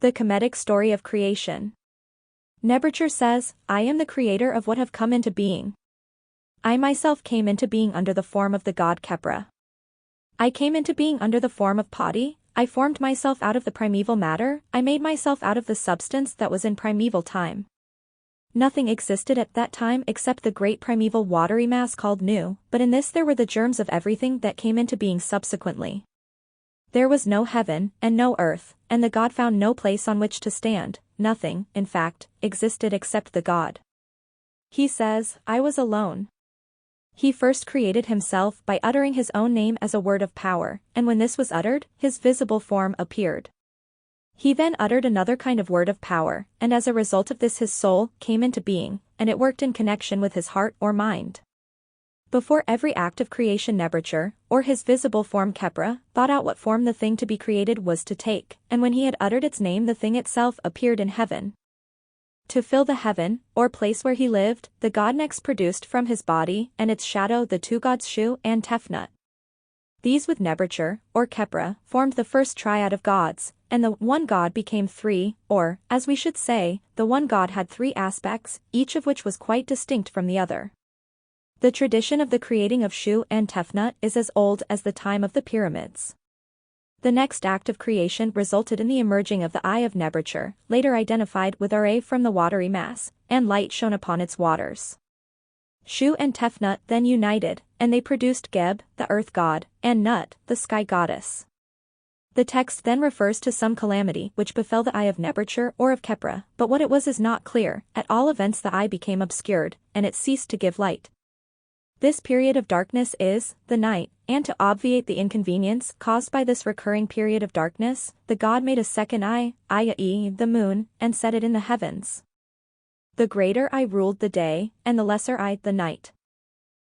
The Khemetic story of creation. Nebuchadnezzar says, I am the creator of what have come into being. I myself came into being under the form of the god Khepra. I came into being under the form of Pati, I formed myself out of the primeval matter, I made myself out of the substance that was in primeval time. Nothing existed at that time except the great primeval watery mass called Nu, but in this there were the germs of everything that came into being subsequently. There was no heaven, and no earth, and the god found no place on which to stand, nothing, in fact, existed except the god. He says, I was alone. He first created himself by uttering his own name as a word of power, and when this was uttered, his visible form appeared. He then uttered another kind of word of power, and as a result of this his soul came into being, and it worked in connection with his heart or mind. Before every act of creation Nebuchadnezzar, or his visible form Khepra, thought out what form the thing to be created was to take, and when he had uttered its name the thing itself appeared in heaven. To fill the heaven, or place where he lived, the god next produced from his body and its shadow the two gods Shu and Tefnut. These with Nebuchadnezzar, or Khepra, formed the first triad of gods, and the one god became three, or, as we should say, the one god had three aspects, each of which was quite distinct from the other. The tradition of the creating of Shu and Tefnut is as old as the time of the pyramids. The next act of creation resulted in the emerging of the eye of Nebuchadnezzar, later identified with Ra from the watery mass, and light shone upon its waters. Shu and Tefnut then united, and they produced Geb, the earth god, and Nut, the sky goddess. The text then refers to some calamity which befell the eye of Nebuchadnezzar or of Khepra, but what it was is not clear. At all events the eye became obscured, and it ceased to give light. This period of darkness is the night, and to obviate the inconvenience caused by this recurring period of darkness, the god made a second eye, i.e. the moon, and set it in the heavens. The greater eye ruled the day, and the lesser eye the night.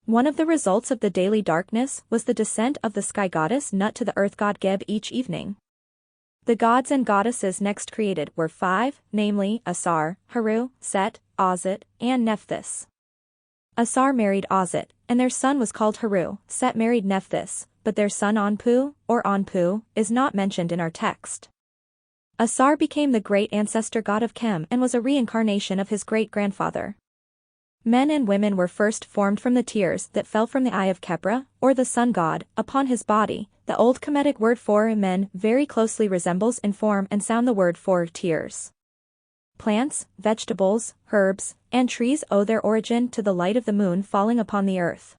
One of the results of the daily darkness was the descent of the sky goddess Nut to the earth god Geb each evening. The gods and goddesses next created were five, namely Asar, Haru, Set, Ozit, and Nephthys. Asar married Ozit, and their son was called Haru. Set married Nephthys, but their son Anpu, or Anpu, is not mentioned in our text. Asar became the great ancestor god of Khem and was a reincarnation of his great-grandfather. Men and women were first formed from the tears that fell from the eye of Khepra, or the sun god, upon his body. The old Khemetic word for men very closely resembles in form and sound the word for tears. Plants, vegetables, herbs, and trees owe their origin to the light of the moon falling upon the earth.